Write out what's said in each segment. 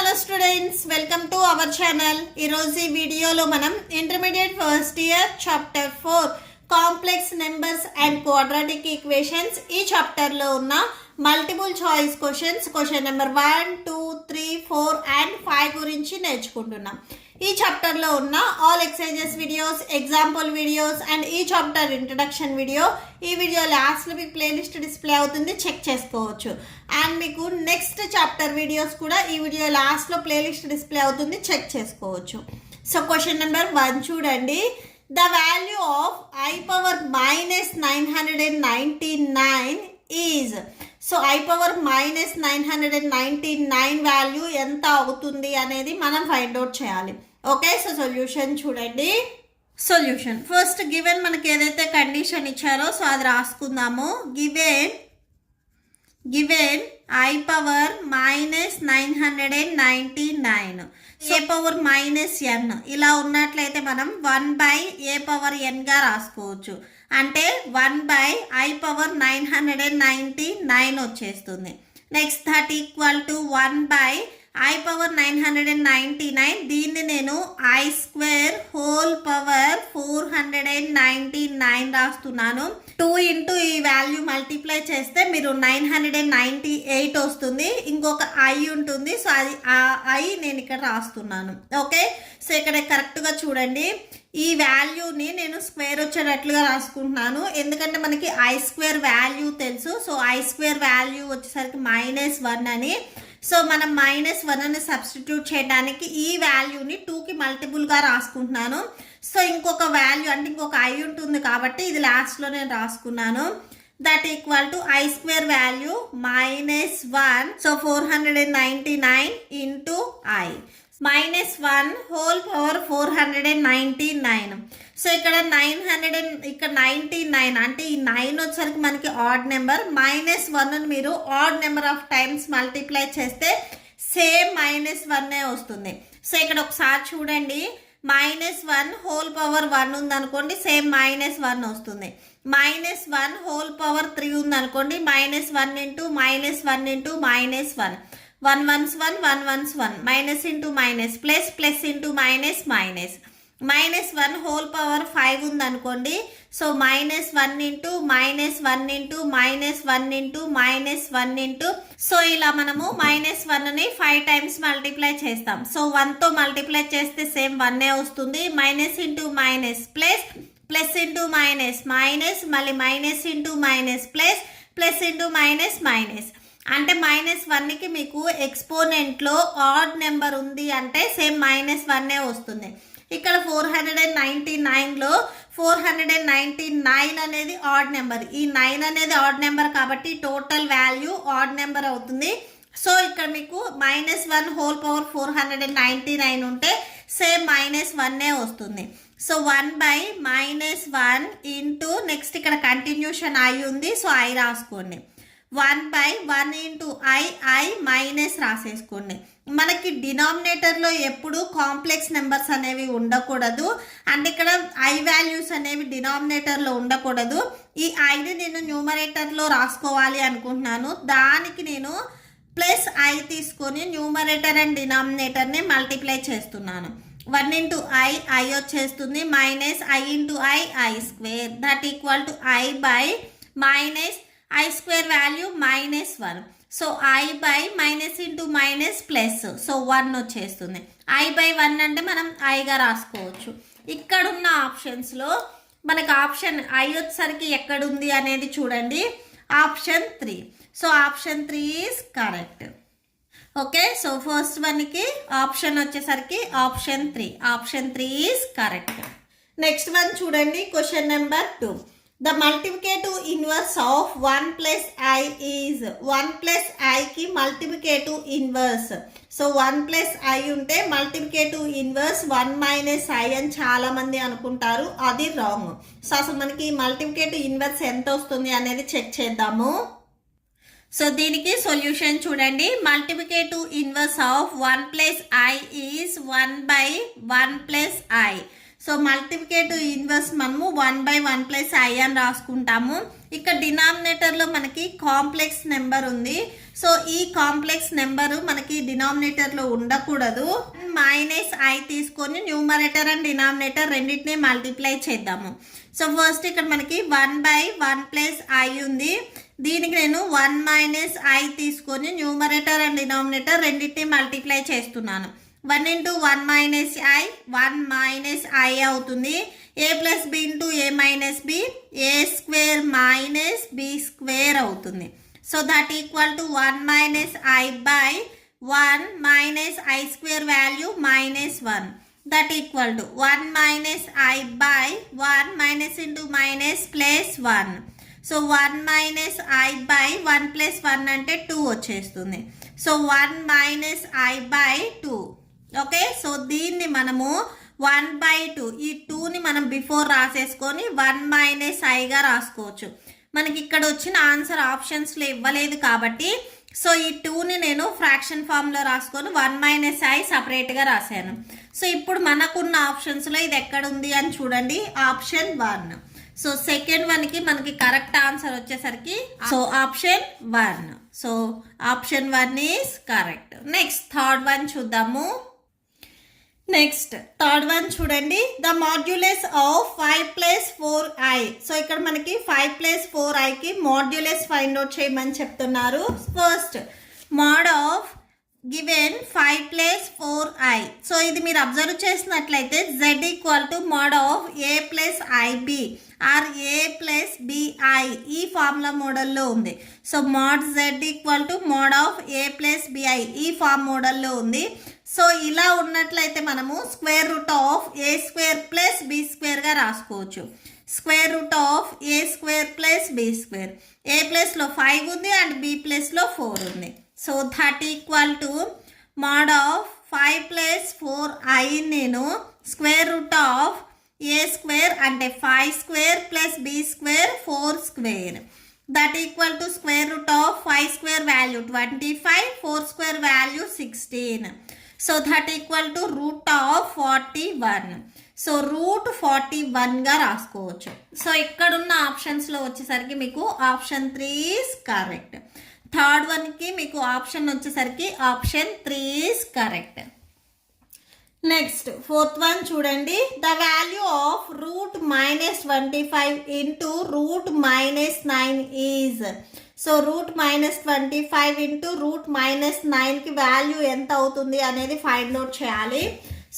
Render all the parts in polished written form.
Hello students, welcome to our channel. ఈరోజు ఈ వీడియోలో మనం intermediate first year chapter 4 complex numbers and quadratic equations ఈ చాప్టర్లో ఉన్న multiple choice question number 1, 2, 3, 4 and 5 గురించి నేర్చుకుంటున్నాం. ఈ చాప్టర్లో ఉన్న all exercises videos, example videos and ఈ చాప్టర్ ఇంట్రడక్షన్ వీడియో ఈ వీడియో లాస్ట్లో మీకు ప్లేలిస్ట్ డిస్ప్లే అవుతుంది, చెక్ చేసుకోవచ్చు. అండ్ మీకు నెక్స్ట్ చాప్టర్ వీడియోస్ కూడా ఈ వీడియో లాస్ట్లో ప్లేలిస్ట్ డిస్ప్లే అవుతుంది, చెక్ చేసుకోవచ్చు. సో క్వశ్చన్ నెంబర్ 1 చూడండి. The value of I power minus 999 is. So I power minus 999 value ఎంత అవుతుంది అనేది మనం ఫైండ్ అవుట్ చేయాలి. ఓకే, సో సొల్యూషన్ చూడండి. సొల్యూషన్ ఫస్ట్ గివెన్ మనకి ఏదైతే కండిషన్ ఇచ్చారో సో అది రాసుకుందాము. Given I power minus 999 a power minus n ఇలా ఉన్నట్లయితే మనం 1/a power n గా రాసుకోవచ్చు. అంటే 1/I power 999 వచ్చేస్తుంది. Next that equal to 1/I power 999. దీన్ని నేను I square whole power 499 రాస్తున్నాను. 2 ఇంటూ ఈ వాల్యూ మల్టిప్లై చేస్తే మీరు 998 వస్తుంది. ఇంకొక I ఉంటుంది, సో అది ఆ I నేను ఇక్కడ రాస్తున్నాను. ఓకే, సో ఇక్కడ కరెక్ట్గా చూడండి, ఈ వాల్యూని నేను స్క్వేర్ వచ్చేటట్లుగా రాసుకుంటున్నాను. ఎందుకంటే మనకి I స్క్వేర్ వాల్యూ తెలుసు. సో I స్క్వేర్ వాల్యూ వచ్చేసరికి -1 అని. సో మనం -1 అని సబ్స్టిట్యూట్ చేయడానికి ఈ వాల్యూని 2కి మల్టిపుల్గా రాసుకుంటున్నాను. సో ఇంకొక వాల్యూ అంటే ఇంకొక I ఉంటుంది కాబట్టి ఇది లాస్ట్లో నేను రాసుకున్నాను. That equal to I square value -1. So 499 into I -1 whole power 499. So ఇక్కడ 99 అంటే ఈ 9 వచ్చేసరికి మనకి ఆడ్ నెంబర్. -1 మీరు odd number of times multiply చేస్తే సేమ్ -1 వస్తుంది. సో ఇక్కడ ఒకసారి చూడండి, -1 హోల్ పవర్ 1 ఉందనుకోండి, సేమ్ -1 వస్తుంది. -1 హోల్ పవర్ 3 ఉందనుకోండి, -1 into -1 into -1 1 1s 1 1 1s 1 minus into minus plus plus into minus minus. -1 whole power 5 ఉందనుకోండి, so -1 into -1 into -1 into -1 into so ఇలా మనము -1ని 5 టైమ్స్ మల్టిప్లై చేస్తాం. సో 1తో మల్టిప్లై చేస్తే సేమ్ 1 వస్తుంది. Minus into minus plus plus into minus minus మళ్ళీ minus into minus plus plus into minus minus. అంటే -1కి మీకు ఎక్స్పోనెంట్లో ఆడ్ నెంబర్ ఉంది అంటే సేమ్ -1 వస్తుంది. ఇక్కడ 499లో 499 అనేది ఆడ్ నెంబర్. ఈ 9 అనేది ఆడ్ నెంబర్ కాబట్టి టోటల్ వాల్యూ ఆడ్ నెంబర్ అవుతుంది. సో ఇక్కడ మీకు -1 హోల్ పవర్ 499 ఉంటే సేమ్ -1 వస్తుంది. సో 1/-1 ఇంటూ నెక్స్ట్ ఇక్కడ కంటిన్యూషన్ I ఉంది, సో I రాసుకోండి. 1/1 ఇంటూ I మైనస్ రాసేసుకోండి. మనకి డినామినేటర్లో ఎప్పుడు కాంప్లెక్స్ నెంబర్స్ అనేవి ఉండకూడదు. అంటే ఇక్కడ I వాల్యూస్ అనేవి డినామినేటర్లో ఉండకూడదు. ఈ Iని నేను న్యూమరేటర్లో రాసుకోవాలి అనుకుంటున్నాను. దానికి నేను ప్లస్ I తీసుకొని న్యూమరేటర్ అండ్ డినామినేటర్ని మల్టిప్లై చేస్తున్నాను. 1 ఇంటూ I వచ్చేస్తుంది, minus I into I square that equal to I by minus I square value -1. So I by minus into minus plus, so 1 వచ్చేస్తుంది. I బై 1 అంటే మనం Iగా రాసుకోవచ్చు. ఇక్కడున్న ఆప్షన్స్లో మనకు ఆప్షన్ I వచ్చేసరికి ఎక్కడుంది అనేది చూడండి, option 3. So option 3 is correct. Okay, so first వన్కి ఆప్షన్ వచ్చేసరికి option 3. Option 3 is correct. Next one చూడండి, question number 2. The multiplicative inverse of 1 plus I is 1 plus Iకి multiplicative inverse. So 1 plus I ఉంటే multiplicative inverse 1 minus I అని చాలా మంది అనుకుంటారు, అది wrong. So అసలు మనకి multiplicative inverse ఎంత వస్తుంది అనేది చెక్ చేద్దాము. సో దీనికి సొల్యూషన్ చూడండి. Multiplicative inverse of 1 plus I is 1/1 plus I. So multiplicative inverse మనము 1/1 ప్లస్ ఐ అని రాసుకుంటాము. ఇక్కడ డినామినేటర్లో మనకి కాంప్లెక్స్ నెంబర్ ఉంది. సో ఈ కాంప్లెక్స్ నెంబరు మనకి డినామినేటర్లో ఉండకూడదు. మైనస్ ఐ తీసుకొని న్యూమరేటర్ అండ్ డినామినేటర్ రెండింటిని మల్టిప్లై చేద్దాము. సో ఫస్ట్ ఇక్కడ మనకి 1/1 ప్లస్ ఐ ఉంది. దీనికి నేను 1 మైనస్ ఐ తీసుకొని న్యూమరేటర్ అండ్ డినామినేటర్ రెండింటిని మల్టిప్లై చేస్తున్నాను. 1 into 1 minus I 1 minus I అవుతుంది. ఏ ప్లస్ బి ఇంటూ ఏ మైనస్ బి ఏ స్క్వేర్ మైనస్ బి స్క్వేర్ అవుతుంది. So that equal to 1 minus I by 1 minus I square value -1. That equal to 1 minus I by 1 minus into minus plus 1. So 1 minus I by 1 plus 1 అంటే 2 వచ్చేస్తుంది. So 1 minus I by 2. Okay, so దీన్ని మనము 1/2 ఈ 2ని మనం before రాసేసుకొని 1 minus ఐగా రాసుకోవచ్చు. మనకి ఇక్కడ వచ్చిన ఆన్సర్ ఆప్షన్స్లో ఇవ్వలేదు కాబట్టి సో ఈ 2ని నేను ఫ్రాక్షన్ ఫామ్లో రాసుకొని 1 మైనస్ ఐ సపరేట్గా రాశాను. సో ఇప్పుడు మనకున్న ఆప్షన్స్లో ఇది ఎక్కడ ఉంది అని చూడండి, ఆప్షన్ 1. సో సెకండ్ వన్కి మనకి కరెక్ట్ ఆన్సర్ వచ్చేసరికి so option 1. So option 1 is correct. Next third one చూద్దాము. నెక్స్ట్ థర్డ్ వన్ చూడండి, the modulus of 5 plus 4i. So ఇక్కడ మనకి 5 ప్లస్ 4iకి మాడ్యులస్ ఫైండ్ అవుట్ చేయమని చెప్తున్నారు. First mod of given 5 plus 4i. So ఇది మీరు అబ్జర్వ్ చేసినట్లయితే z equal to mod of a plus i b or a plus b i ఈ ఫార్ములా మోడల్లో ఉంది. So mod z equal to mod of a plus b i ఈ form మోడల్లో ఉంది. So ఇలా ఉన్నట్లయితే మనము square root of a square plus b స్క్వేర్గా రాసుకోవచ్చు. Square root of a square plus b square, a ప్లస్లో 5 ఉంది అండ్ బి ప్లస్లో 4 ఉంది. So that equal to mod of 5 plus 4i నేను square root of a square అంటే 5 square plus b square 4 square that equal to square root of 5 square value 25, 4 square value 16. So that equal to root of 41. So root 41గా రాసుకోవచ్చు. So ఇక్కడున్న ఆప్షన్స్లో వచ్చేసరికి మీకు option 3 is correct. Third వన్కి మీకు option వచ్చేసరికి option 3 is correct. Next fourth one చూడండి, the value of root -25 into root -9 is. So root -25 into root -9కి వాల్యూ ఎంత అవుతుంది అనేది ఫైండ్ అవుట్ చేయాలి.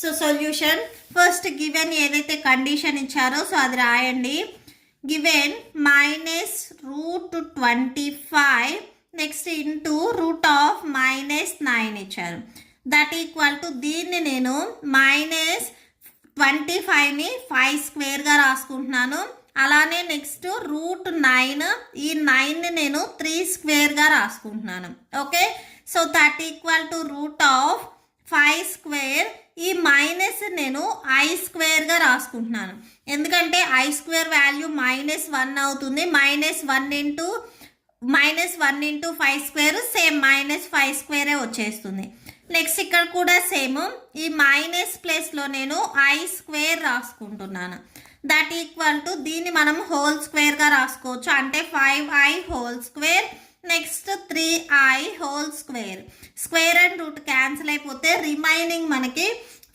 సో సొల్యూషన్ ఫస్ట్ గివెన్ ఏదైతే కండిషన్ ఇచ్చారో సో అది రాయండి. Given -√25 next into root of -9 ఇచ్చారు. దట్ ఈక్వల్ టు దీన్ని నేను -25ని 5 స్క్వేర్గా రాసుకుంటున్నాను. అలానే నెక్స్ట్ రూట్ 9 ఈ 9ని నేను 3 స్క్వేర్గా రాసుకుంటున్నాను. Okay, so that equal to root of 5 square. ఈ మైనస్ నేను ఐ స్క్వేర్గా రాసుకుంటున్నాను ఎందుకంటే ఐ స్క్వేర్ వాల్యూ -1 అవుతుంది. -1 ఇంటూ 5 స్క్వేర్ సేమ్ -5 స్క్వేరే వచ్చేస్తుంది. నెక్స్ట్ ఇక్కడ కూడా సేమ్ ఈ మైనస్ ప్లేస్లో నేను ఐ స్క్వేర్ రాసుకుంటున్నాను. దట్ ఈక్వల్ టు దీన్ని మనం హోల్ స్క్వేర్గా రాసుకోవచ్చు అంటే 5i whole square next 3i whole square. Square and root cancel అయిపోతే రిమైనింగ్ మనకి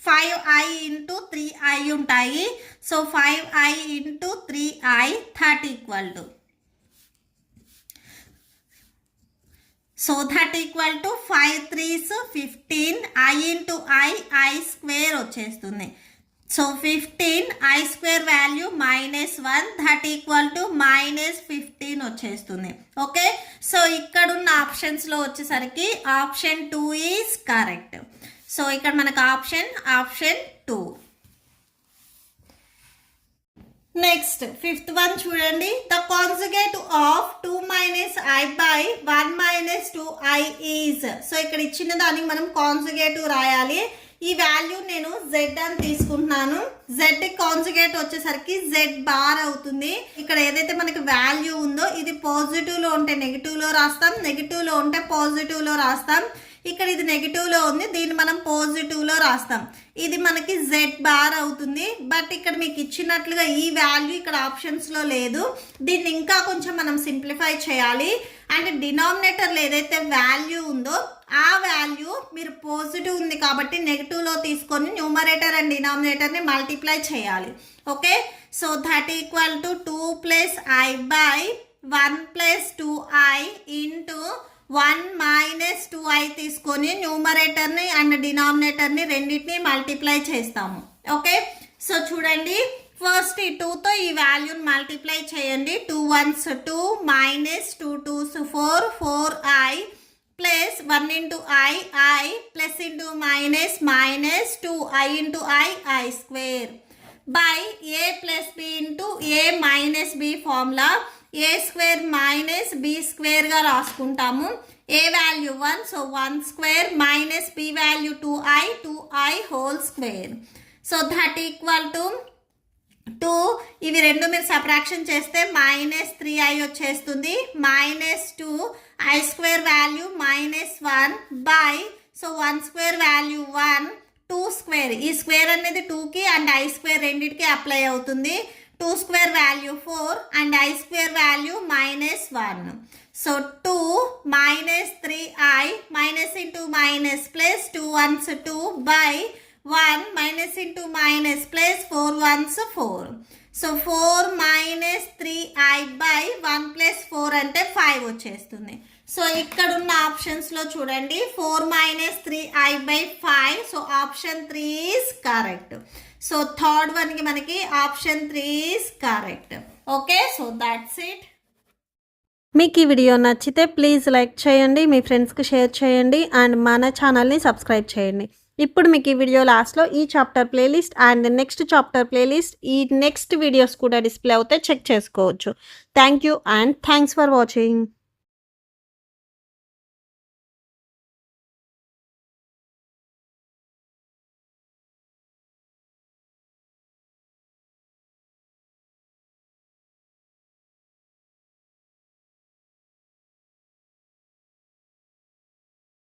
5i ఇంటూ 3i ఉంటాయి. సో 5i into 3i that equal to so that equal to 5 3s 15 i into i square వచ్చేస్తుంది. సో 15 i square value -1 that equal to -15 వచ్చేస్తుంది. Okay, so ఇక్కడున్న ఆప్షన్స్లో వచ్చేసరికి ఆప్షన్ 2 ఈజ్ కరెక్ట్. సో ఇక్కడ మనకు ఆప్షన్ 2. నెక్స్ట్ ఫిఫ్త్ వన్ చూడండి, the conjugate of 2 - i by 1 - 2i is. So ఇక్కడ ఇచ్చిన దానికి మనం కాన్జుగేటివ్ రాయాలి. ఈ వాల్యూ నేను z అని తీసుకుంటున్నాను. z కాన్జుగేట్ వచ్చేసరికి z బార్ అవుతుంది. ఇక్కడ ఏదైతే మనకి వాల్యూ ఉందో ఇది పాజిటివ్లో ఉంటే నెగిటివ్లో రాస్తాం, నెగిటివ్లో ఉంటే పాజిటివ్లో రాస్తాం. ఇక్కడ ఇది నెగిటివ్లో ఉంది, దీన్ని మనం పాజిటివ్లో రాస్తాం. ఇది మనకి జెడ్ బార్ అవుతుంది. బట్ ఇక్కడ మీకు ఇచ్చినట్లుగా ఈ వాల్యూ ఇక్కడ ఆప్షన్స్లో లేదు. దీన్ని ఇంకా కొంచెం మనం సింప్లిఫై చేయాలి. అండ్ డినామినేటర్లో ఏదైతే వాల్యూ ఉందో ఆ వాల్యూ మీరు పాజిటివ్ ఉంది కాబట్టి నెగిటివ్లో తీసుకొని న్యూమరేటర్ అండ్ డినామినేటర్ని మల్టిప్లై చేయాలి. Okay, so that equal to 2 + I / 1 + 2I into 1 - 2I తీసుకొని న్యూమరేటర్ని అండ్ డినామినేటర్ని రెండింటిని మల్టిప్లై చేస్తాము. ఓకే, సో చూడండి, ఫస్ట్ ఈ 2తో ఈ వాల్యూని మల్టిప్లై చేయండి. 2 1s 2 - 2 2s 4 4I plus 1 × I plus into minus minus 2I × I square by A + B × A - B formula A square minus B స్క్వేర్గా రాసుకుంటాము. A value 1, so 1² minus B value 2I whole square. So that equal to 2, ఇవి రెండు మీరు subtraction చేస్తే -3I వచ్చేస్తుంది. -2I² value -1 by, so 1² value 1, 2² ఈ square అనేది 2కి and I² రెండింటికి apply అవుతుంది. 2² value 4 and I² value -1. So 2 - 3I minus into minus plus 2 1s 2 by 1 minus into minus plus 4 1s 4. So 4 - 3I by 1 + 4 అంటే 5 వచ్చేస్తుంది. So ఇక్కడ ఉన్న ఆప్షన్స్లో చూడండి 4 - 3I by 5. So option 3 is correct. So third వన్కి మనకి option 3 is correct. Okay, so that's it. మీకు ఈ వీడియో నచ్చితే ప్లీజ్ లైక్ చేయండి, మీ ఫ్రెండ్స్కి షేర్ చేయండి అండ్ మన ఛానల్ని సబ్స్క్రైబ్ చేయండి. ఇప్పుడు మీకు ఈ వీడియో లాస్ట్లో ఈ chapter playlist and next chapter playlist, ఈ నెక్స్ట్ వీడియోస్ కూడా డిస్ప్లే అవుతే చెక్ చేసుకోవచ్చు. Thank you and thanks for watching.